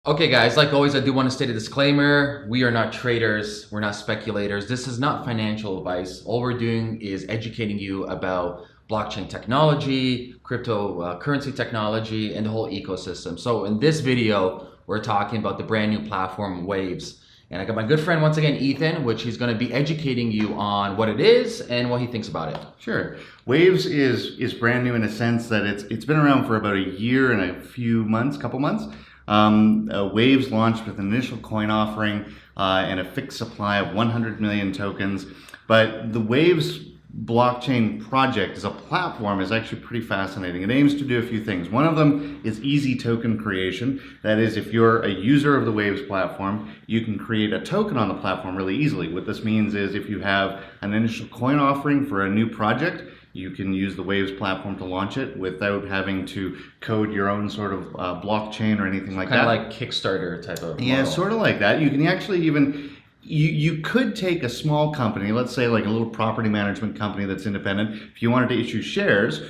Okay, guys, like always, I do want to state a disclaimer. We are not traders. We're not speculators. This is not financial advice. All we're doing is educating you about blockchain technology, cryptocurrency technology, and the whole ecosystem. So in this video, we're talking about the brand new platform, Waves. And I got my good friend, once again, Ethan, which he's going to be educating you on what it is and what he thinks about it. Sure. Waves is brand new in a sense that it's been around for about a year and a couple months. Waves launched with an initial coin offering and a fixed supply of 100 million tokens. But the Waves blockchain project as a platform is actually pretty fascinating. It aims to do a few things. One of them is easy token creation. That is, if you're a user of the Waves platform, you can create a token on the platform really easily. What this means is if you have an initial coin offering for a new project, you can use the Waves platform to launch it without having to code your own sort of blockchain or anything like that. Kind of like Kickstarter type of model. Yeah, sort of like that. You can actually even, you could take a small company, let's say like a little property management company that's independent. If you wanted to issue shares,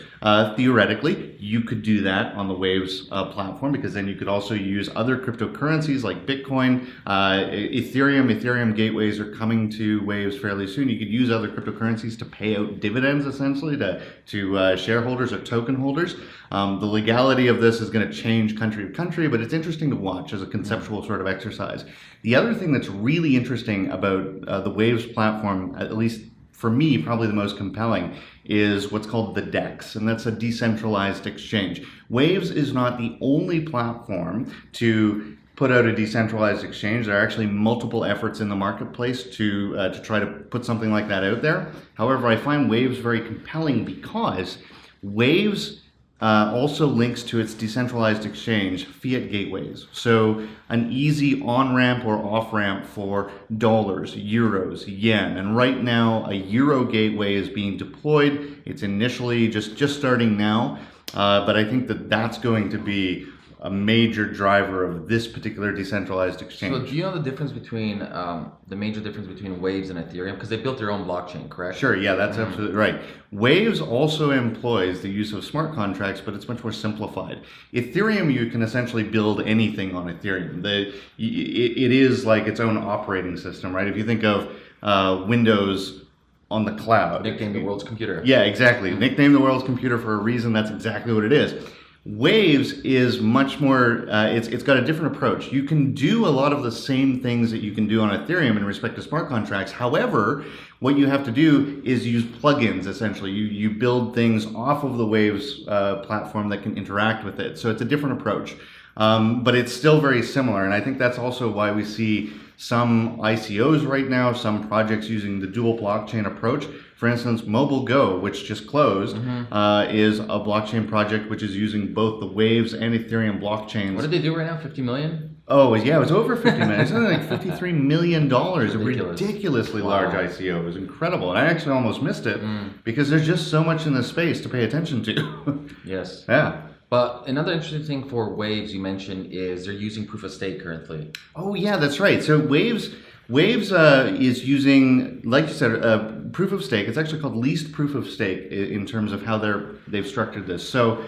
theoretically, you could do that on the Waves platform, because then you could also use other cryptocurrencies like Bitcoin, Ethereum. Ethereum gateways are coming to Waves fairly soon. You could use other cryptocurrencies to pay out dividends, essentially, to shareholders or token holders. The legality of this is going to change country to country, but it's interesting to watch as a conceptual sort of exercise. The other thing that's really interesting about the Waves platform, at least for me, probably the most compelling, is what's called the DEX, and that's a decentralized exchange. Waves is not the only platform to put out a decentralized exchange. There are actually multiple efforts in the marketplace to try to put something like that out there. However, I find Waves very compelling because Waves also links to its decentralized exchange fiat gateways. So an easy on-ramp or off-ramp for dollars, euros, yen. And right now a euro gateway is being deployed. It's initially just starting now, but I think that that's going to be a major driver of this particular decentralized exchange. So do you know the difference between, the major difference between Waves and Ethereum? Because they built their own blockchain, correct? Sure, yeah, that's absolutely right. Waves also employs the use of smart contracts, but it's much more simplified. Ethereum, you can essentially build anything on Ethereum. It is like its own operating system, right? If you think of Windows on the cloud. Nicknamed the world's computer. Yeah, exactly. Nicknamed the world's computer for a reason. That's exactly what it is. Waves is much more, it's got a different approach. You can do a lot of the same things that you can do on Ethereum in respect to smart contracts. However, what you have to do is use plugins, essentially. You build things off of the Waves platform that can interact with it. So it's a different approach, but it's still very similar. And I think that's also why we see some ICOs right now, some projects using the dual blockchain approach. For instance, Mobile Go, which just closed, is a blockchain project which is using both the Waves and Ethereum blockchains. What did they do right now? 50 million? Oh, yeah, it was over 50 million. It's something like $53 million. Ridiculous. A ridiculously large ICO. It was incredible. And I actually almost missed it because there's just so much in this space to pay attention to. Yes. Yeah. But another interesting thing for Waves you mentioned is they're using proof of stake currently. Oh, yeah, that's right. So Waves is using, like you said, proof of stake. It's actually called least proof of stake in terms of how they've structured this. So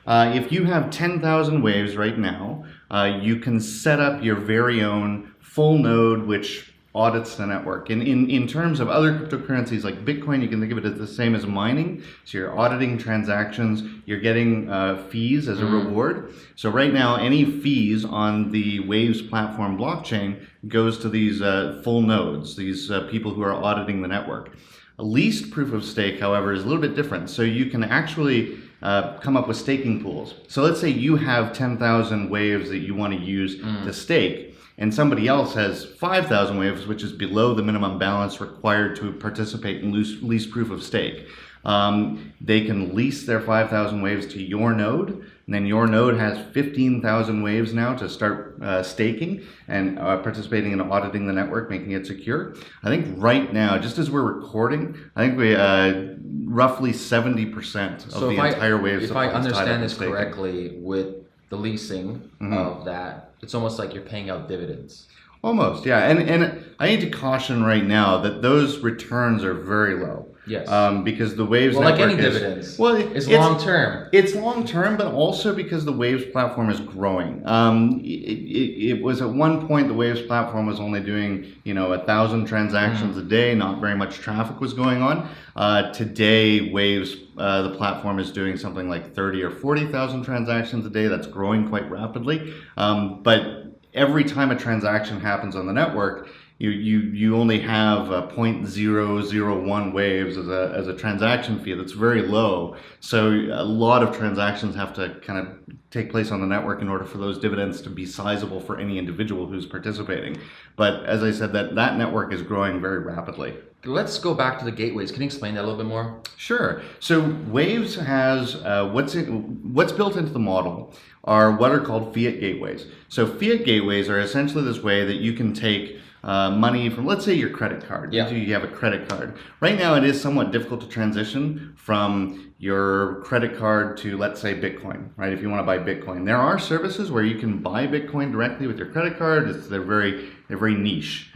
if you have 10,000 Waves right now, you can set up your very own full node, which audits the network. In terms of other cryptocurrencies like Bitcoin, you can think of it as the same as mining. So you're auditing transactions, you're getting fees as a reward. So right now, any fees on the Waves platform blockchain goes to these full nodes, these people who are auditing the network. A least proof of stake, however, is a little bit different. So you can actually come up with staking pools. So let's say you have 10,000 Waves that you want to use to stake, and somebody else has 5,000 Waves, which is below the minimum balance required to participate in least proof of stake. They can lease their 5,000 Waves to your node, and then your node has 15,000 Waves now to start staking and participating in auditing the network, making it secure. I think right now, just as we're recording, I think we roughly 70% of the entire Waves. If I understand this correctly, with the leasing of that, it's almost like you're paying out dividends. Almost, yeah. And I need to caution right now that those returns are very low. Yes. Because the Waves Well, like network any is, dividends. well, It's long term. It's long term, but also because the Waves platform is growing. It was at one point the Waves platform was only doing 1,000 transactions a day. Not very much traffic was going on. Today, Waves the platform is doing something like 30 or 40,000 transactions a day. That's growing quite rapidly. But every time a transaction happens on the network, you only have 0.001 waves as a transaction fee. That's very low. So a lot of transactions have to kind of take place on the network in order for those dividends to be sizable for any individual who's participating. But as I said, that network is growing very rapidly. Let's go back to the gateways. Can you explain that a little bit more? Sure. So Waves has what's built into the model are what are called fiat gateways. So fiat gateways are essentially this way that you can take money from, let's say, your credit card. Yeah. You have a credit card. Right now, it is somewhat difficult to transition from your credit card to, let's say, Bitcoin, right? If you want to buy Bitcoin, there are services where you can buy Bitcoin directly with your credit card. They're very niche.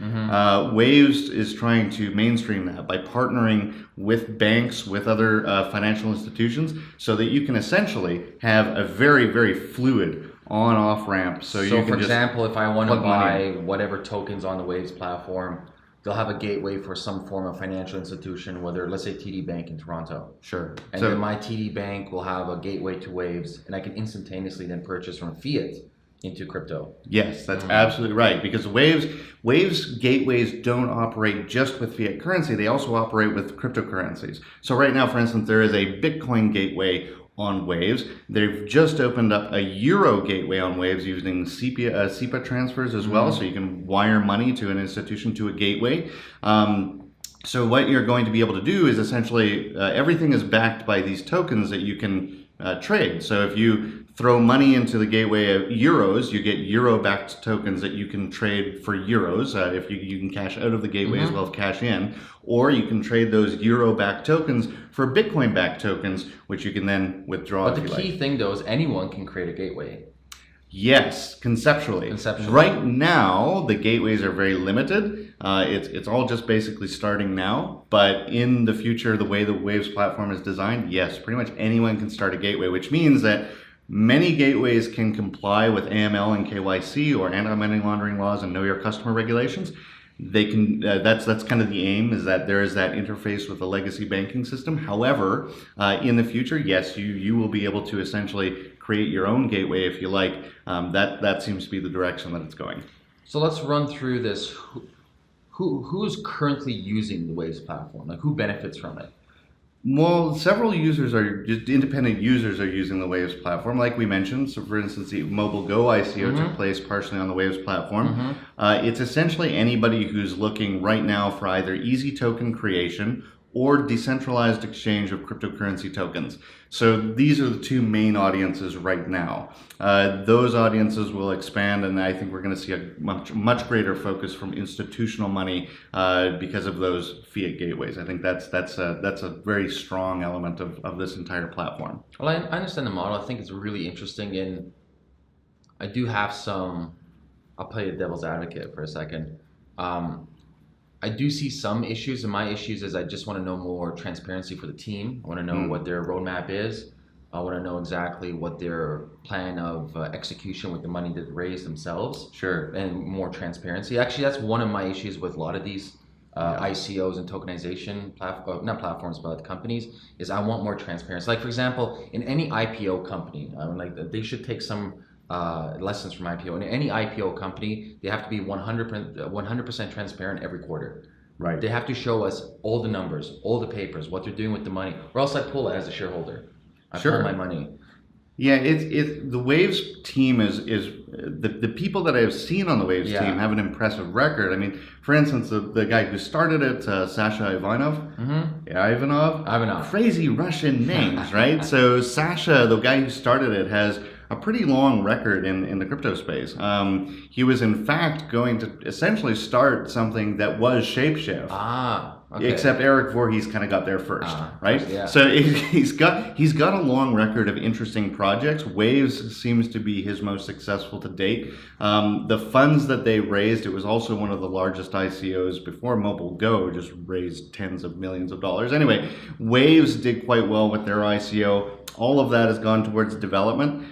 Waves is trying to mainstream that by partnering with banks, with other financial institutions, so that you can essentially have a very, very fluid on-off ramp. So you can for example, if I want to plug buy money. whatever tokens on the Waves platform, they'll have a gateway for some form of financial institution, whether, let's say, TD Bank in Toronto. Sure. And then my TD Bank will have a gateway to Waves, and I can instantaneously then purchase from fiat into crypto. Yes, that's absolutely right. Because Waves gateways don't operate just with fiat currency. They also operate with cryptocurrencies. So right now, for instance, there is a Bitcoin gateway on Waves. They've just opened up a Euro gateway on Waves using SEPA transfers as well. So you can wire money to an institution to a gateway. So what you're going to be able to do is essentially everything is backed by these tokens that you can trade. So if you throw money into the gateway of euros, you get euro-backed tokens that you can trade for euros. If you can cash out of the gateway as well as cash in, or you can trade those euro-backed tokens for Bitcoin-backed tokens, which you can then withdraw. But the key thing, though, is anyone can create a gateway. Yes, conceptually. Right now, the gateways are very limited. It's all just basically starting now. But in the future, the way the Waves platform is designed, yes, pretty much anyone can start a gateway, which means that many gateways can comply with AML and KYC or anti-money laundering laws and know your customer regulations. They can. That's kind of the aim, is that there is that interface with the legacy banking system. However, in the future, yes, you will be able to essentially create your own gateway if you like. That seems to be the direction that it's going. So let's run through this. Who's currently using the Waves platform? Like, who benefits from it? Well, several users are just independent users are using the Waves platform, like we mentioned. So, for instance, the Mobile Go ICO took place partially on the Waves platform. It's essentially anybody who's looking right now for either easy token creation or decentralized exchange of cryptocurrency tokens. So these are the two main audiences right now. Those audiences will expand, and I think we're going to see a much greater focus from institutional money because of those fiat gateways. I think that's a very strong element of this entire platform. Well, I understand the model. I think it's really interesting, and I do have some. I'll play the devil's advocate for a second. I do see some issues, and my issues is I just want to know more transparency for the team. I want to know what their roadmap is. I want to know exactly what their plan of execution with the money that they raise themselves. Sure. And more transparency. Actually, that's one of my issues with a lot of these ICOs and tokenization, not platforms, but companies, is I want more transparency. Like, for example, in any IPO company, they should take some lessons from IPO. In any IPO company, they have to be 100% transparent every quarter. Right. They have to show us all the numbers, all the papers, what they're doing with the money, or else I pull it as a shareholder. I pull my money. Yeah, the Waves team is the people that I've seen on the Waves team have an impressive record. I mean, for instance, the guy who started it, Sasha Ivanov, crazy Russian names, right? So Sasha, the guy who started it, has a pretty long record in the crypto space. He was in fact going to essentially start something that was Shapeshift. Okay. Except Eric Voorhees kind of got there first, right? Yeah. So he's got a long record of interesting projects. Waves seems to be his most successful to date. The funds that they raised, it was also one of the largest ICOs before Mobile Go, just raised tens of millions of dollars. Anyway, Waves did quite well with their ICO. All of that has gone towards development.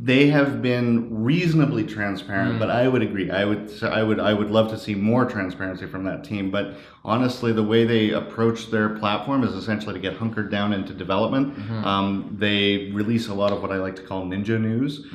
They have been reasonably transparent, but I would agree. I would love to see more transparency from that team. But honestly, the way they approach their platform is essentially to get hunkered down into development. They release a lot of what I like to call ninja news.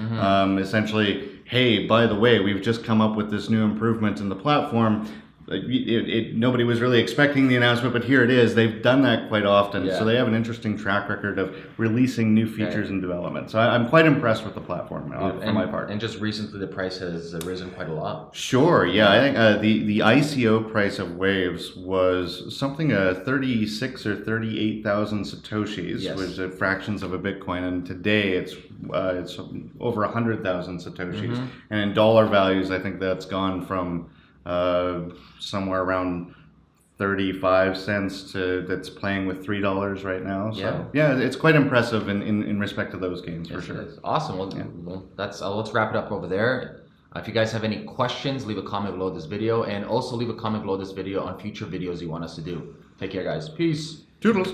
Essentially, hey, by the way, we've just come up with this new improvement in the platform. Nobody was really expecting the announcement, but here it is. They've done that quite often, so they have an interesting track record of releasing new features in development. So I'm quite impressed with the platform for my part. And just recently, the price has risen quite a lot. Sure, yeah. I think the ICO price of Waves was something 36 or 38,000 satoshis, which are fractions of a Bitcoin, and today it's over 100,000 satoshis. And in dollar values, I think that's gone from somewhere around 35 cents to that's playing with $3 right now. So yeah, it's quite impressive in respect to those gains for sure. Awesome. Well, that's let's wrap it up over there. If you guys have any questions, leave a comment below this video, and also leave a comment below this video on future videos you want us to do. Take care, guys. Peace. Toodles.